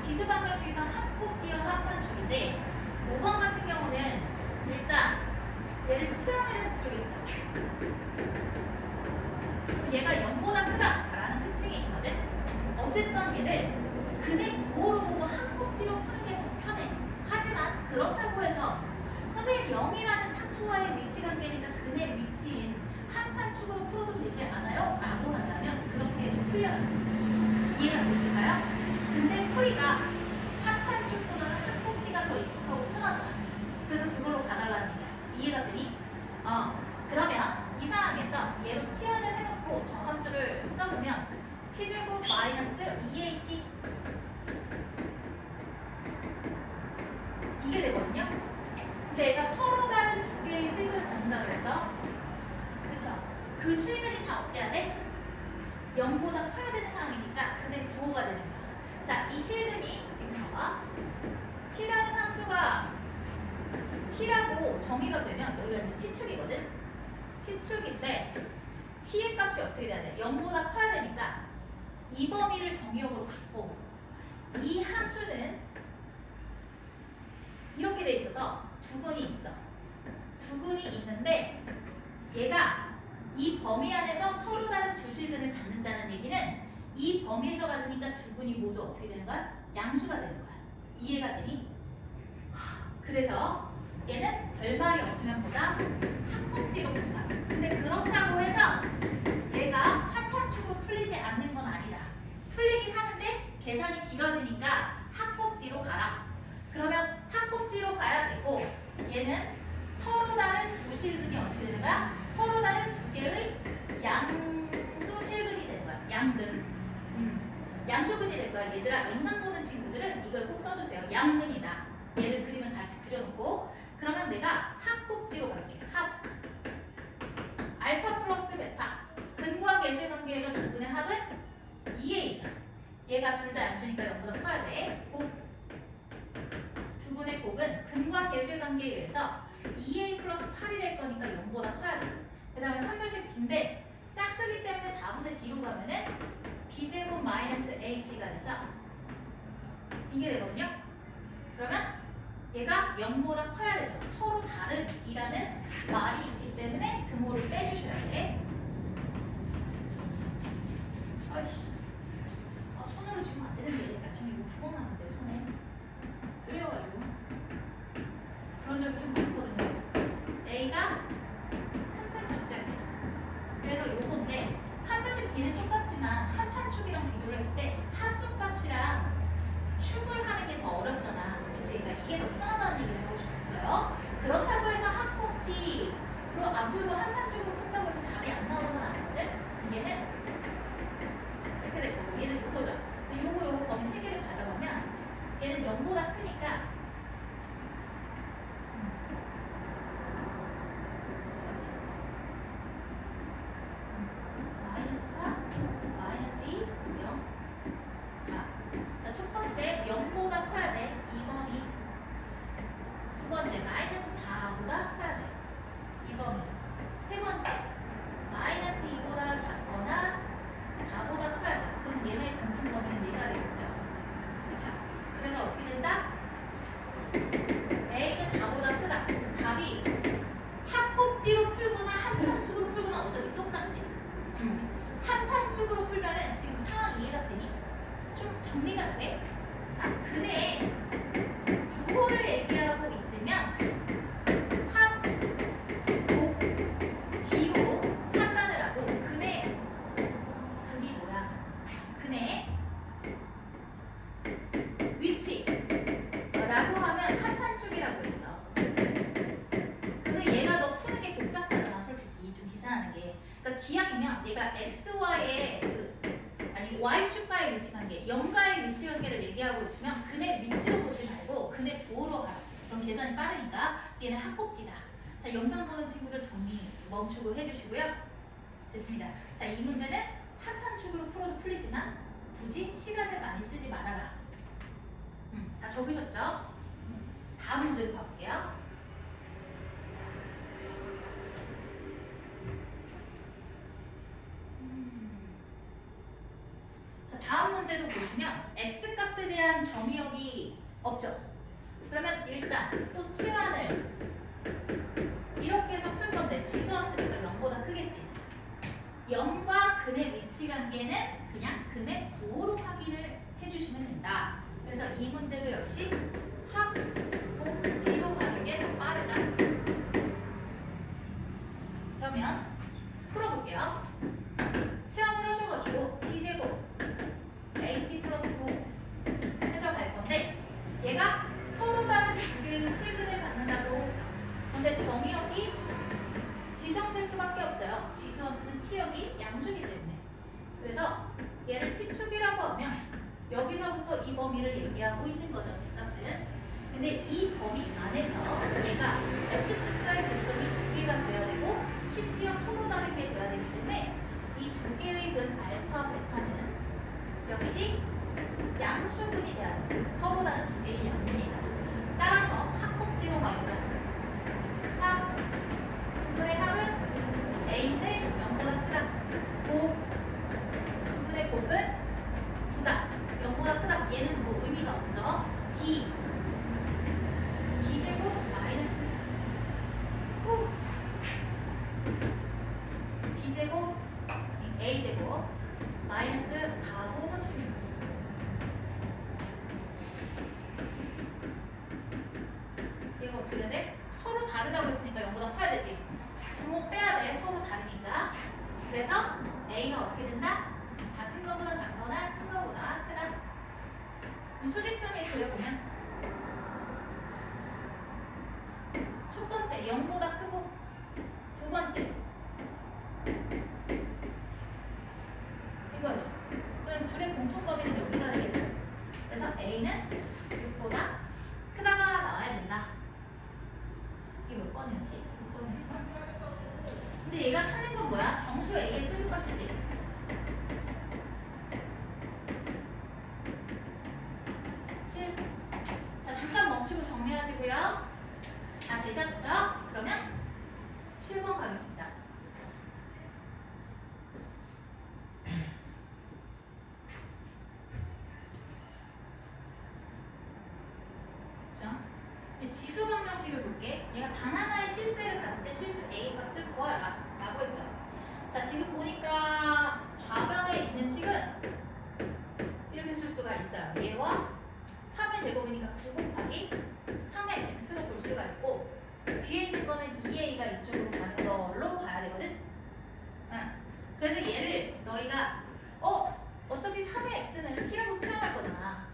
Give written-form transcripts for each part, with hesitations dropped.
지수 방정식에서 한곱 띄어 합판축인데 5번 같은 경우는 일단 얘를 치환해서 풀겠죠. 얘가 0보다 크다라는 특징이 있거든. 어쨌든 얘를 근의 부호로 보고 한곱 띄로 푸는 게 더 편해. 하지만 그렇다고 해서 선생님 0이라는 상수와의 위치 관계니까 근의 위치인 한판축으로 풀어도 되지 않아요? 라고 한다면 그렇게 해도 풀려요. 이해가 되실까요? 근데 풀이가 한판축보다는 한곱띠가 더 익숙하고 편하잖아. 그래서 그걸로 가달라는 얘기야. 이해가 되니? 그러면 이 상황에서 얘로 치환을 해놓고 저 함수를 써보면 t제곱 마이너스 2at 이게 되거든요. 근데 얘가 서로 다른 두 개의 실근을 갖는다 그랬어. 그쵸? 그 실근이 다 어때야 돼? 0보다 커야 되는 상황이니까 근의 부호가 되는 거야. 자, 이 실근이 지금 봐봐. t라는 함수가 t라고 정의가 되면 여기가 이제 t축이거든. t축인데 t의 값이 어떻게 돼야 돼? 0보다 커야 되니까 이 범위를 정의역으로 갖고 이 함수는 이렇게 돼 있어서 두근이 있어. 두근이 있는데 얘가 이 범위 안에서 서로 다른 두 실근을 갖는다는 얘기는 이 범위에서 가지니까 두근이 모두 어떻게 되는 거야? 양수가 되는 거야. 이해가 되니? 그래서 얘는 별말이 없으면 보다 한곱뒤로 푼다. 근데 그렇다고 해서 얘가 한판축으로 풀리지 않는 건 아니다. 풀리긴 하는데 계산이 길어지니까 한곱뒤로 가라. 그러면 한곱뒤로 가야 되고 얘는 서로 다른 두 실근이 어떻게 되는 거야? 서로 다른 두 개의 양수 실근이 되는 거야. 양근. 양수근이 될 거야. 얘들아, 영상 보는 친구들은 이걸 꼭 써주세요. 양근이다. 얘를 그림을 같이 그려놓고 그러면 내가 합곱뒤로 갈게. 합. 알파 플러스 베타. 근과 계수의 관계에서 두 근의 합은 2a잖아. 얘가 둘 다 양수니까 0보다 커야 돼. 곱. 두 근의 곱은 근과 계수의 관계에 의해서 2a 플러스 8이 될 거니까 0보다 커야 돼. 그 다음에 판별식 D인데 짝수기 때문에 4분의 D로 가면은 b제곱 마이너스 ac가 돼서 이게 되거든요. 그러면 얘가 0보다 커야 되죠. 서로 다른 이라는 말이 있기 때문에 등호를 빼주셔야 돼. 아이씨, 손으로 주면 안 되는데 나중에 이거 구멍 나는데 손에 쓰려가지고 그런 적이 좀 많거든요. A가 큰 작작이야. 그래서 요건데 판별식 D는 똑같지만 한판축이랑 비교를 했을 때 함수값이랑 축을 하는 게 더 어렵잖아. 그치? 그러니까 이게 더 편하다는 얘기를 하고 싶었어요. 그렇다고 해서 한곱띠로 안 풀고 한판축으로 푼다고 해서 답이 안 나오는 건 아니거든? 얘는 이렇게 될 거고 얘는 요거죠. 요거 범위 3개를 가져가면 얘는 0보다 크니까 마이너스 4, 마이너스 2, 0, 4. 자, 첫 번째 0보다 커야 돼. 이 범위. 두 번째 마이너스 4보다 커야 돼. 이 범위. 세 번째 마이너스 2보다 작거나 4보다 커야 돼. 그럼 얘네 공통 범위는 4가 되겠죠. 그쵸? 그래서 어떻게 된다? A는 4보다 크다. 그래서 답이 합곱뒤로 풀거나 한판축으로 풀거나 어차피 똑같아. 한판축으로 풀면은 지금 상황 이해가 되니? 좀 정리가 돼? 자, 근의 부호를 얘기하고 있으면 합, 곱, 뒤로 판단을 하고 근의 극이 뭐야? 근의 위치라고 하면 한판축이라고 했어. 근데 얘가 너 푸는 게 복잡하잖아, 솔직히 좀 계산하는 게. 그러니까 기왕이면 얘가 x와의 y축과의 위치 관계, 0과의 위치 관계를 얘기하고 있으면 근의 위치로 보지 말고 근의 부호로 가라. 그럼 계산이 빠르니까 얘는 한곱띠다. 자, 영상 보는 친구들 정리 멈추고 해주시고요. 됐습니다. 자, 이 문제는 한판축으로 풀어도 풀리지만 굳이 시간을 많이 쓰지 말아라. 다 적으셨죠? 다음 문제로 가볼게요. 자, 다음 문제도 보시면 x 값에 대한 정의역이 없죠. 그러면 일단 또 치환을 이렇게 해서 풀 건데 지수함수니까 0보다 크겠지. 0과 근의 위치 관계는 그냥 근의 부호로 확인을 해주시면 된다. 그래서 이 문제도 역시 합, 곱, 뒤로 가는 게 더 빠르다. 그러면 풀어볼게요. 치환을 하셔가지고 t제곱 at 플러스 9 해서 갈 건데 얘가 서로 다른 두 개의 실근을 갖는다고 했어. 근데 정의역이 지정될 수밖에 없어요. 지수함수는 t역이 양수기 때문에. 그래서 얘를 t축이라고 하면 여기서부터 이 범위를 얘기하고 있는 거죠. t값은. 근데 이 범위 안에서 얘가 x축과의 근점이 두 개가 돼야 되고 심지어 서로 다르게 돼야 되기 때문에 이 두 개의 근 알파, 베타는 역시 양수근이 돼야 돼. 서로 다른 두 개의 양분이다. 따라서 합곱뒤로 가보죠. 합, 두 근의 합은 a인데 0보다 크다. 곱, 두 근의 곱은 9다. 0보다 크다. 얘는 뭐 의미가 없죠. d, d제곱 마이너스 b제곱 a제곱 마이너스 4구 36. 얘가 어떻게 돼야 돼? 서로 다르다고 했으니까 0보다 커야 되지. 분모 빼야 돼. 서로 다르니까. 그래서 a가 어떻게 된다? 작은 거보다 작거나 큰 거보다 크다. 수직선에 그려보면 첫 번째 0보다 크고 두 번째 이거죠. 그럼 둘의 공통범위는 여기가 되겠죠. 그래서 a는 6보다 크다가 나와야 된다. 이게 몇 번이었지? 6번이었나? 근데 얘가 찾는 건 뭐야? 정수 a의 최소값이지. 자, 잠깐 멈추고 정리하시고요. 다 되셨죠? 그러면 7번 가겠습니다. 지수 방정식을 볼게. 얘가 단 하나의 실수를 가질 때 실수 A 값을 구하라 라고 했죠. 자, 지금 보니까 좌변에 있는 식은 이렇게 쓸 수가 있어요. 얘와 3의 제곱이니까 9 곱하기 3의 x로 볼 수가 있고 뒤에 있는 거는 2a가 이쪽으로 가는 걸로 봐야 되거든. 그래서 얘를 너희가 어차피 3의 x는 t라고 치환할 거잖아.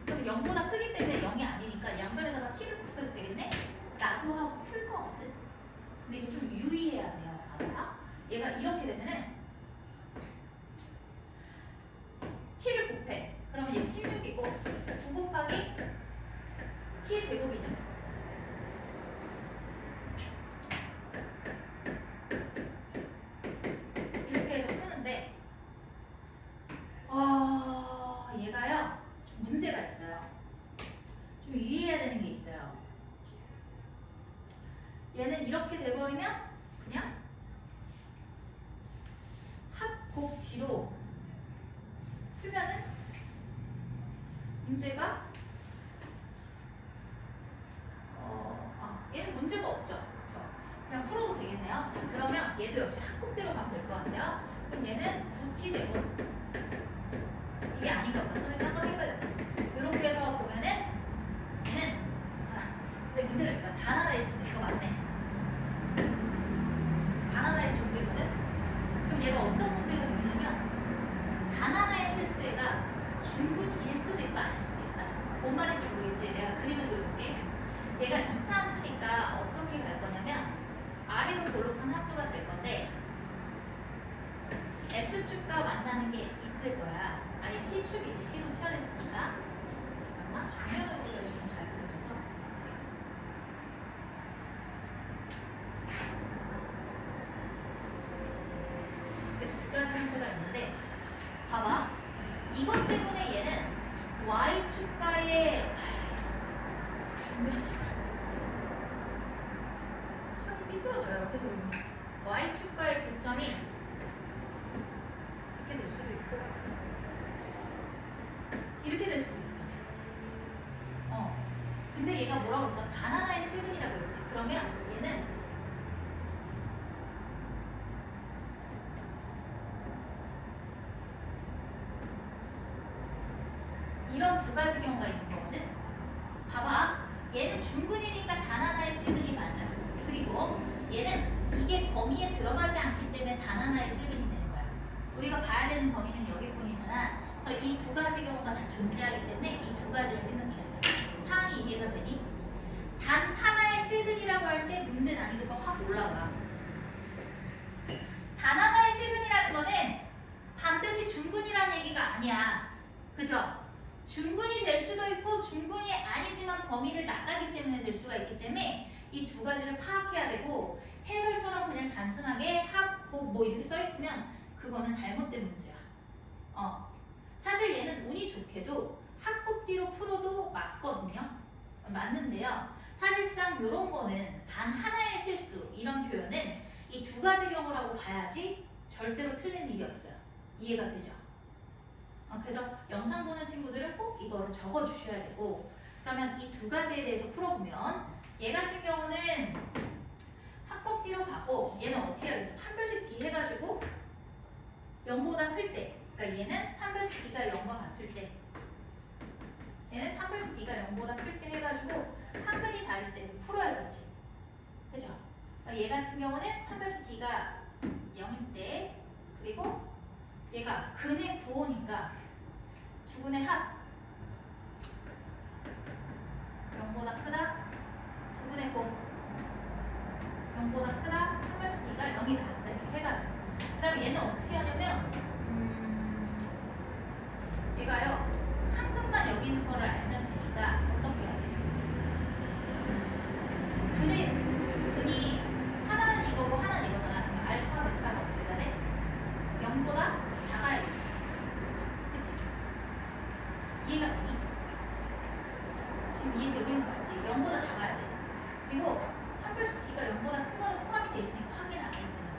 그럼 0보다 크기 때문에 0이 아니니까 양변에다가 t를 곱해도 되겠네? 라고 하고 풀 거거든. 근데 이게 좀 유의해야 돼요. 봐봐. 얘가 이렇게 되면은 t를 곱해. 그러면 얘 16이고 9 곱하기 t의 제곱이죠. 이렇게 해서 푸는데 얘가요 좀 문제가 있어요. 좀 유의해야 되는 게 있어요. 얘는 이렇게 돼버리면 그냥 합, 곱, 뒤로 풀면은 문제가 얘는 문제가 없죠. 그쵸? 그냥 풀어도 되겠네요. 자, 그러면 얘도 역시 합곱대로 가면 될 것 같아요. 그럼 얘는 9t제곱 이게 아닌가 보다. 선생님 한 번 헷갈렸다. 이렇게 해서 보면은 얘는 근데 문제가 있어요. 단 하나의 실수. 이거 맞네. 단 하나의 실수이거든. 그럼 얘가 어떤 문제가 생기냐면 단 하나의 실수가 중분일 수도 있고 아닐 수도 있다. 뭔 말인지 모르겠지. 내가 그림을 그려볼게. 얘가 2차 함수니까 어떻게 갈 거냐면 아래로 볼록한 함수가 될 건데 x축과 만나는 게 있을 거야. 아니 t축이지. t로 치환했으니까. 잠깐만 정면으로 그려주면 잘 그려져서. 두 가지 형태가 있는데 봐봐. 이것 때문에 얘는 y축과의 선이 삐뚤어져요. 그래서 y축과의 교점이 이렇게 될 수도 있고 이렇게 될 수도 있어. 근데 얘가 뭐라고 했어? 단 하나의 실근이라고 했지. 그러면 얘는 이런 두 가지 경우가 있는 거거든. 봐봐. 얘는 중근이니까 단 하나의 실근이 맞아. 그리고 얘는 이게 범위에 들어가지 않기 때문에 단 하나의 실근이 되는 거야. 우리가 봐야 되는 범위는 여기뿐이잖아. 그래서 이 두 가지 경우가 다 존재하기 때문에 이 두 가지를 생각해야 돼. 상황이 이해가 되니? 단 하나의 실근이라고 할 때 문제 난이도가 확 올라가. 단 하나의 실근이라는 거는 반드시 중근이라는 얘기가 아니야. 그죠? 중근이 될 수도 있고 중근이 아니지만 범위를 나가기 때문에 될 수가 있기 때문에 이 두 가지를 파악해야 되고, 해설처럼 그냥 단순하게 합, 곱 뭐 이렇게 써 있으면 그거는 잘못된 문제야. 사실 얘는 운이 좋게도 합곱뒤로 풀어도 맞거든요. 맞는데요. 사실상 이런 거는 단 하나의 실수, 이런 표현은 이 두 가지 경우라고 봐야지 절대로 틀린 일이 없어요. 이해가 되죠? 그래서 영상 보는 친구들은 꼭 이거를 적어 주셔야 되고, 그러면 이 두 가지에 대해서 풀어보면 얘 같은 경우는 합법뒤로 가고, 얘는 어떻게 하겠어? 판별식 D 해가지고 0보다 클 때, 그러니까 얘는 판별식 D가 0과 같을 때, 얘는 판별식 D가 0보다 클 때 해가지고 한근이 다를 때 풀어야겠지. 그죠? 그러니까 얘 같은 경우는 판별식 D가 0일 때, 그리고 얘가 근의 부호니까 두근의 합 0보다 크다, 두근의 곱 0보다 크다, 판별식 D가 0이다. 이렇게 세 가지. 그 다음에 얘는 어떻게 하냐면 얘가요 한근만 여기 있는 거를 알면 되니까 어떻게 해야 돼? 근이 하나는 이거고 하나는 이거잖아. 그럼 알파, 베타가 어떻게 돼야 돼? 0보다 작아야겠지. 그치? 이해가 되니? 지금 이해되고 있는 거 맞지? 0보다 작아야 돼. 그리고 판별식 D가 0보다 큰 거는 포함이 돼 있으니까 확인 안 해도 되는 거야.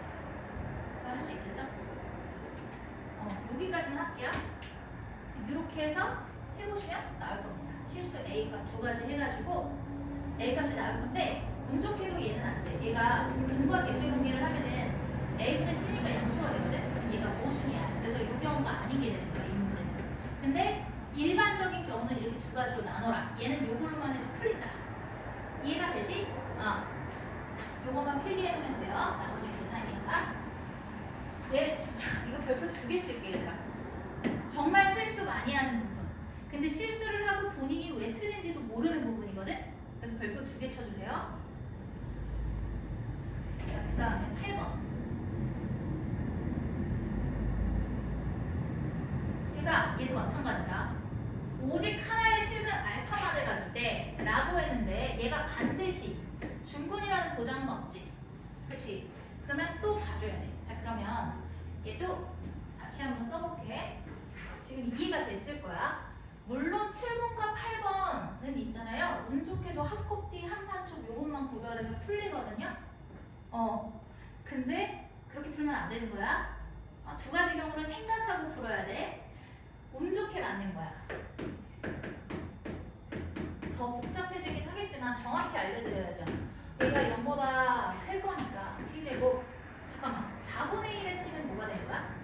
그럼 할 수 있겠어? 여기까지만 할게요. 이렇게 해서 해보시면 나올 겁니다. 실수 A값 두 가지 해가지고 A값이 나올 건데, 운 좋게도 얘는 안 돼. 얘가 근과 계수 관계를 하면은 A분의 C니까 양수가 되거든. 그럼 얘가 모순이야. 그래서 이 경우가 아니게 되는 거야, 이 문제는. 근데 일반적인 경우는 이렇게 두 가지로 나눠라. 얘는 요걸로만 해도 풀린다. 이해가 되지? 요거만 필기해놓으면 돼요. 나머지 계산이니까. 얘 진짜 이거 별표 2개 칠게, 얘들아. 정말 실수 많이 하는 부분. 근데 실수를 하고 본인이 왜 틀린지도 모르는 부분이거든. 그래서 별표 2개 쳐주세요. 자, 그 다음에 8번. 그러니까 얘도 마찬가지다. 오직 하나의 실근 알파만을 가질 때 라고 했는데 얘가 반드시 중근이라는 보장은 없지. 그치? 그러면 또 봐줘야 돼. 자, 그러면 얘도 다시 한번 써볼게. 지금 이해가 됐을 거야. 물론 7번과 8번은 있잖아요. 운 좋게도 합곱뒤 한판촉 요것만 구별해서 풀리거든요. 근데 그렇게 풀면 안 되는 거야. 두 가지 경우를 생각하고 풀어야 돼. 운 좋게 맞는 거야. 더 복잡해지긴 하겠지만 정확히 알려드려야죠. 얘가 0보다 클 거니까 t제곱, 잠깐만, 4분의 1의 t는 뭐가 되는 거야?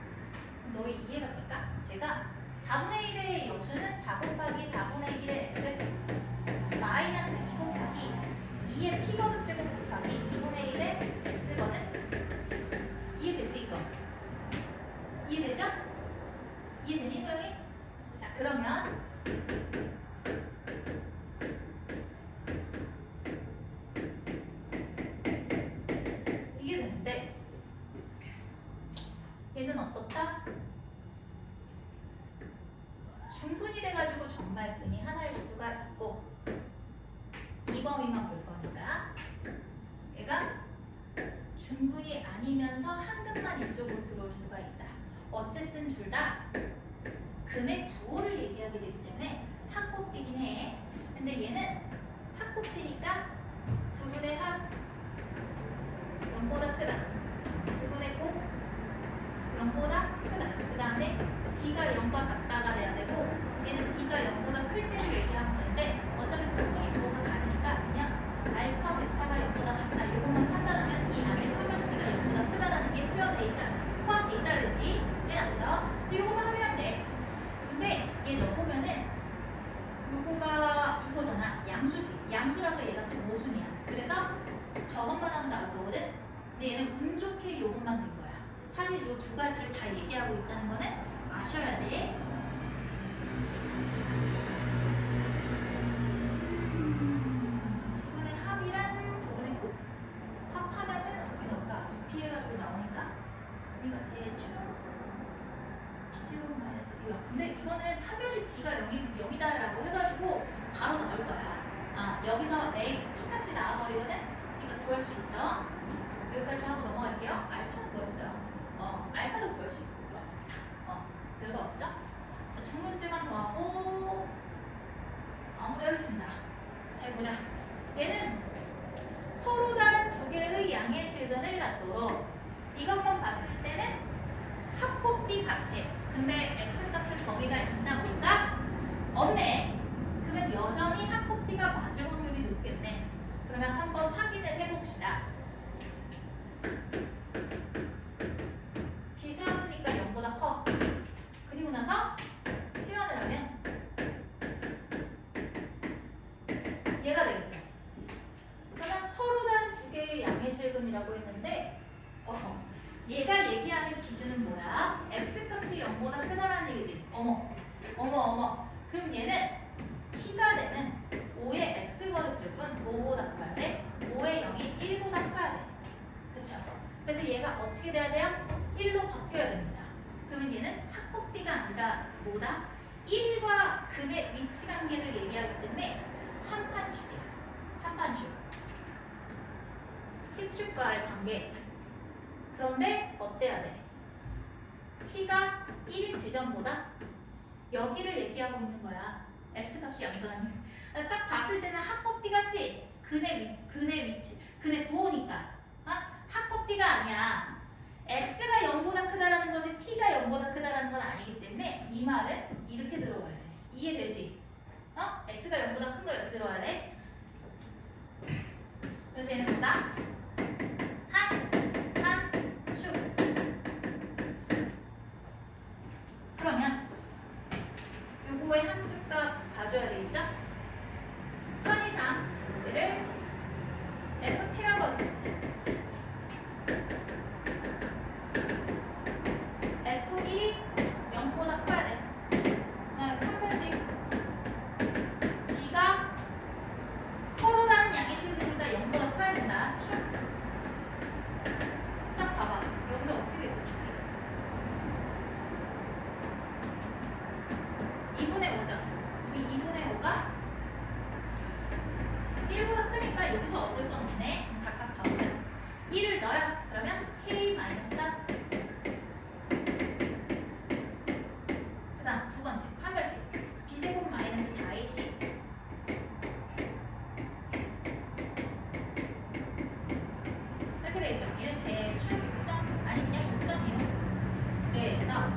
너희 이해가 될까? 제가 4분의 1의 역수는 4 곱하기 4분의 1의 x 마이너스 2 곱하기 2의 p 거듭제곱 곱하기 2분의 1의 x거든? 이해되지 이거? 이해되죠? 이해되니 소영이? 자, 그러면 이게 되는데 얘는 어떻다? 중근이 돼가지고 정말 근이 하나일 수가 있고, 이 범위만 볼 거니까 얘가 중근이 아니면서 한근만 이쪽으로 들어올 수가 있다. 어쨌든 둘 다 근의 부호를 얘기하게 되기 때문에 합곱되긴 해. 근데 얘는 합곱되니까 두근의 합 0보다 크다. 두근의 곱 0보다 크다. 그 다음에 D가 0과 같다가 돼야 되고, 얘는 D D가 0보다 클 때를 얘기하면 되는데 어차피 두근이 부호가 다르니까 그냥 알파, 베타가 0보다 작다 이것만 판단하면 이 안에 파마시 D가 0보다 크다라는 게 포함돼 있다 그랬지? 맨 앞에서. 근데 이것만 확인하면 돼. 근데 얘 넣어보면은 요거가 이거잖아. 양수지. 양수라서 얘가 도수이야. 그래서 저것만 하면 나올 거거든. 근데 얘는 운 좋게 요것만 된 거야. 사실 요 두 가지를 다 얘기하고 있다는 거는 아셔야 돼. 두근의 합이랑 두근의 곱. 합하면은 어떻게 넣을까? 2p 해가지고 나오니까 우리가 대충 P제곱 마이너스 2야. 근데 이거는 차별식 D가 0이다 라고 해가지고 바로 나올 거야. 아, 여기서 A P값이 나와버리거든? 그러니까 구할 수 있어. 여기까지만 하고 넘어갈게요. 알파는 뭐였어요? 알파도 구할 수 있고 그럼. 별거 없죠? 두 문제만 더 하고 마무리하겠습니다. 잘 보자. 얘는 서로 다른 두 개의 양의 실근을 갖도록 이것만 봤을 때는 합곱비 같아. 근데 X값의 범위가 있나 볼까? 없네. 그러면 여전히 합곱비가 맞을 확률이 높겠네. 그러면 한번 확인을 해봅시다. 지수함수니까 0보다 커. 그리고 나서 실현을 하면 얘가 되겠죠. 그러면 서로 다른 두 개의 양의 실근이라고 했는데 얘가 얘기하는 기준은 뭐야? X값이 0보다 크다라는 얘기지. 어머. 그럼 얘는 T가 되는 5의 X거듭쪽은 뭐보다 커야 돼? 5의 0이 1보다 커야 돼. 그쵸? 그래서 얘가 어떻게 돼야 돼요? 1로 바뀌어야 됩니다. 그러면 얘는 합곱비가 아니라 뭐다? 1과 근의 위치 관계를 얘기하기 때문에 한판축이야. 한판축. T축과의 관계. 그런데 어때야 돼? T가 1인 지점보다 여기를 얘기하고 있는 거야. X값이 양수라니. 딱 봤을 때는 합곱비 같지? 근의 위치, 근의 부호니까. 합곱비가 아니야. X가 0보다 크다라는 거지 T가 0보다 크다라는 건 아니기 때문에 이 말은 이렇게 들어와야 돼. 이해되지? X가 0보다 큰 거 이렇게 들어와야 돼. 그래서 얘는 뭐다? 한축. 그러면 요거의 함수값 봐줘야 되겠죠? 편의상 얘를 FT라고 하겠습니다. F1이 0보다 커야 돼. 그다음에 판별식 D가 서로 다른 양의 실근이니까 0보다 커야 된다. 축. 딱 봐봐. 여기서 어떻게 됐어, 축이? 2분의 5죠. 이 2분의 5가 1보다 크니까 여기서 얻을 건 없네. 각각 봐보자. 1을 넣어요. 그러면 K-4. 그 다음 두 번째 판별식 B제곱 마이너스 4AC. 이렇게 되겠죠. 얘는 대충 그냥 6.25. 그래서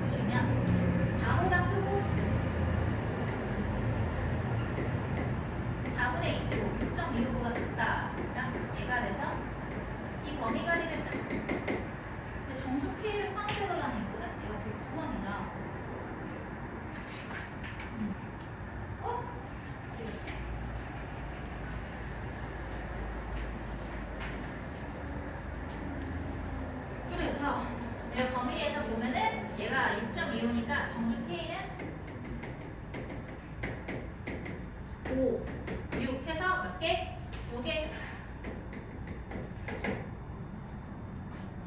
보시면 4보다 크고 4분의 25, 6.25보다 작다. 그러니까 얘가 돼서 이 범위가 되겠죠. 근데 정수 K를 확인해달라는 얘기거든. 얘가 지금 9번이죠. 되겠지? 그래서 얘 범위에서 보면은 얘가 6.25니까 정수 K는 5, 6 해서 몇 개? 2개.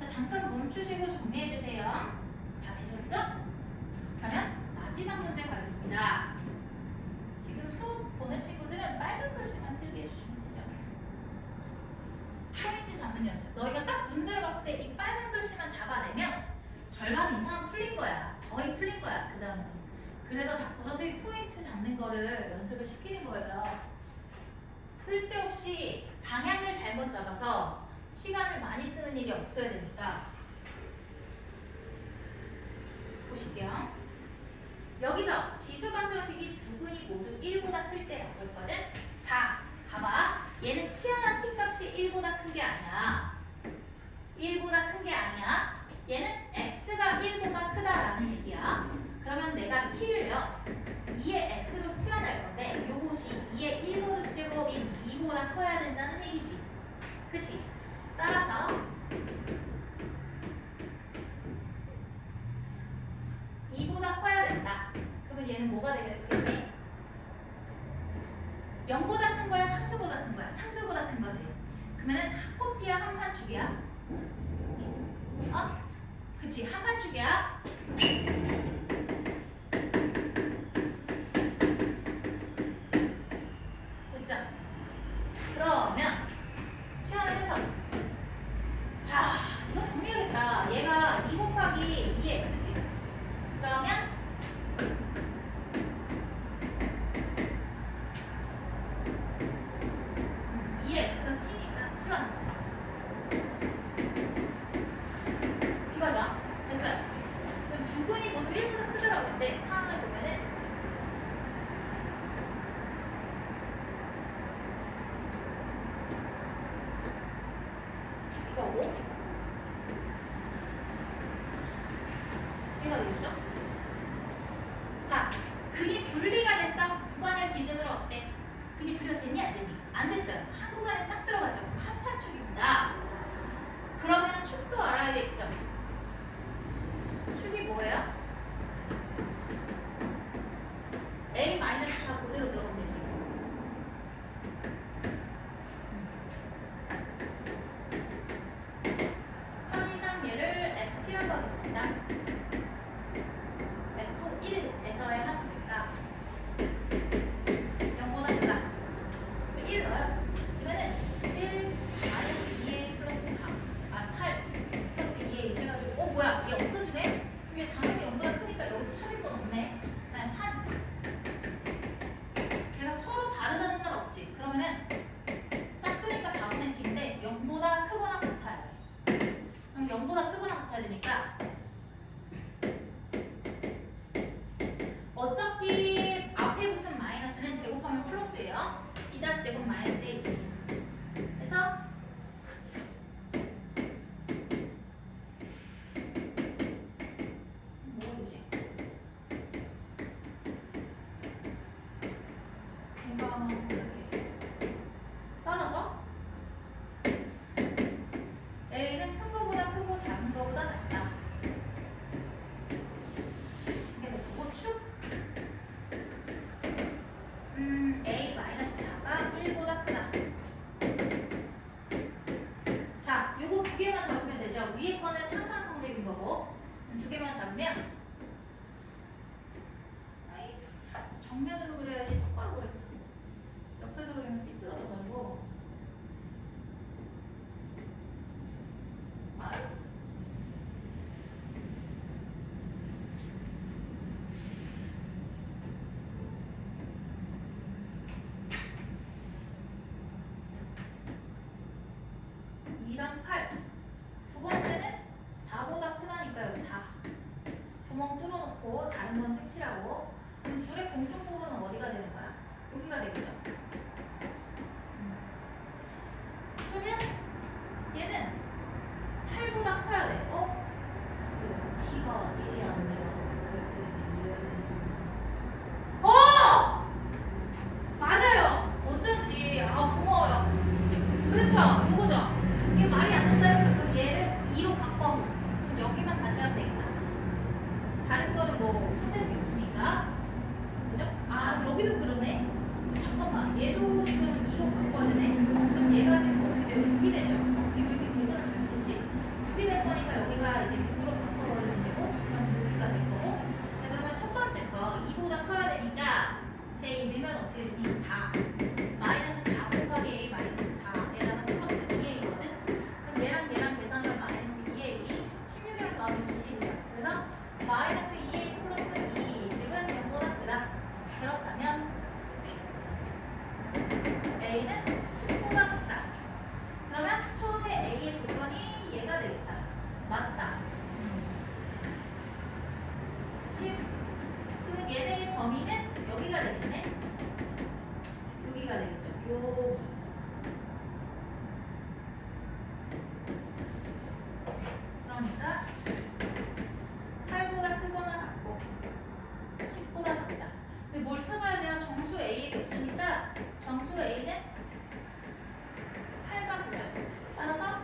자, 잠깐 멈추시고 정리해주세요. 다 되셨죠? 그러면 마지막 문제 가겠습니다. 지금 수업 보는 친구들은 빨간 글씨만 필기 해주시면 되죠. 포인트 잡는 연습. 너희가 딱 문제를 봤을 때 이 빨간 글씨만 잡아내면 절반 이상은 풀린 거야. 거의 풀린 거야. 그 다음에는. 그래서 자꾸 선생님이 포인트 잡는 거를 연습을 시키는 거예요. 쓸데없이 방향을 잘못 잡아서 시간을 많이 쓰는 일이 없어야 되니까. 보실게요. 여기서 지수 방정식이 두근이 모두 1보다 클 때라고 했거든. 자, 봐봐. 얘는 치환한 t 값이 1보다 큰 게 아니야. 1보다 큰 게 아니야. 얘는 x가 1보다 크다라는 얘기야. 그러면 내가 t를요 2의 x로 치환할 건데 요것이 2의 1고득 제곱인 2보다 커야 된다는 얘기지. 그치? 따라서 2보다 커야 된다. 그러면 얘는 뭐가 되겠니? 0보다 큰 거야? 상수보다 큰 거야? 상수보다 큰 거지. 그러면은 한 코피야? 한 판축이야? 어? 그치, 한 판축이야. 됐죠? 그러면 치환을 해서 자, 이거 정리해야겠다. 얘가 2 곱하기 2x지. 그러면 2x가 t니까 치환. 이거죠? 됐어요. 그럼 두근이 모두 1보다 크더라고 했는데 상황을 보면은 이거고 얘가 되겠죠? 자, 근이 분리가 됐어. 구간을 기준으로 어때? 근이 분리가 됐니 안 됐니? 안 됐어요. 한 구간에 싹 들어갔죠. 한 판축입니다. 그러면 축도 알아야 되겠죠? 축이 뭐예요? A-4 그대로 들어가면 되지. 편의상 얘를 F7라고 하겠습니다. F1에서의 함수가 0보다 크다. 1 넣어요. 그러면은 1 2a 플러스 4, 8 플러스 2a 해가지고 뭐야? 얘 없어지네? 그럼 얘 당연히 0보다 크니까 여기서 찾을 건 없네. 그다음에 판. 얘가 서로 다르다는 말 없지. 그러면은 짝수니까 4분의 t인데 0보다 크거나 같아야 돼. 그럼 0보다 크거나 같아야 되니까 어차피 앞에 붙은 마이너스는 제곱하면 플러스예요. b 다시 제곱 마이너스 a지. 그래서 뭐가 되지? 이렇게 따라서 a는 큰 거보다 크고 작은 거보다 작다. 이렇게 되고 축 a-4가 1보다 크다. 자, 요거 두 개만 잡으면 되죠. 위에 거는 항상 성립인 거고 두 개만 잡으면 아이, 정면으로 그려야지 똑바로 그려. 옆에서 그리면 삐뚤어져가지고 아유. 이랑 8. 두 번째는 4보다 크다니까 여기 4. 구멍 뚫어놓고 다른 건 색칠하고. 그럼 둘의 공통 부분은 어디가 되는 거야? 여기가 되겠죠? 그러면 얘는 8보다 커야 돼. t가 1이 아니라 그래서 2여야 되지. 맞아요. 어쩐지. 고마워요. 그렇죠. 요거죠. 이게 말이 안 된다 했어. 그럼 얘를 2로 바꿔. 그럼 여기만 다시 하면 되겠다. 다른 거는 뭐 손댈 게 없으니까. 그죠? 여기도 그러네. 잠깐만. 얘도 지금 2로 바꿔야 되네. 그럼 얘가 지금 어떻게 돼요? 6이 되죠? 이거 왜 이렇게 계산을 잘못했지? 6이 될 거니까 여기가 이제 6으로 바꿔버리면 되고, 그럼 여기가 될 거고. 자, 그러면 첫 번째 거 2보다 커야 되니까 제2 넣으면 어떻게 되니? 4. 마이너스 4 곱하기 a 마이너스 4에다가 플러스 2a거든? 그럼 얘랑 계산하면 마이너스 2a 16이랑 더하면 20이죠. 그래서 마이너스 2a 플러스 2 20은 0보다 크다. 그렇다면 a는 10보다 작다. 그러면 처음에 a의 조건이 얘가 되겠다. 맞다. 10. 그러면 정수 A는 8과 9죠. 따라서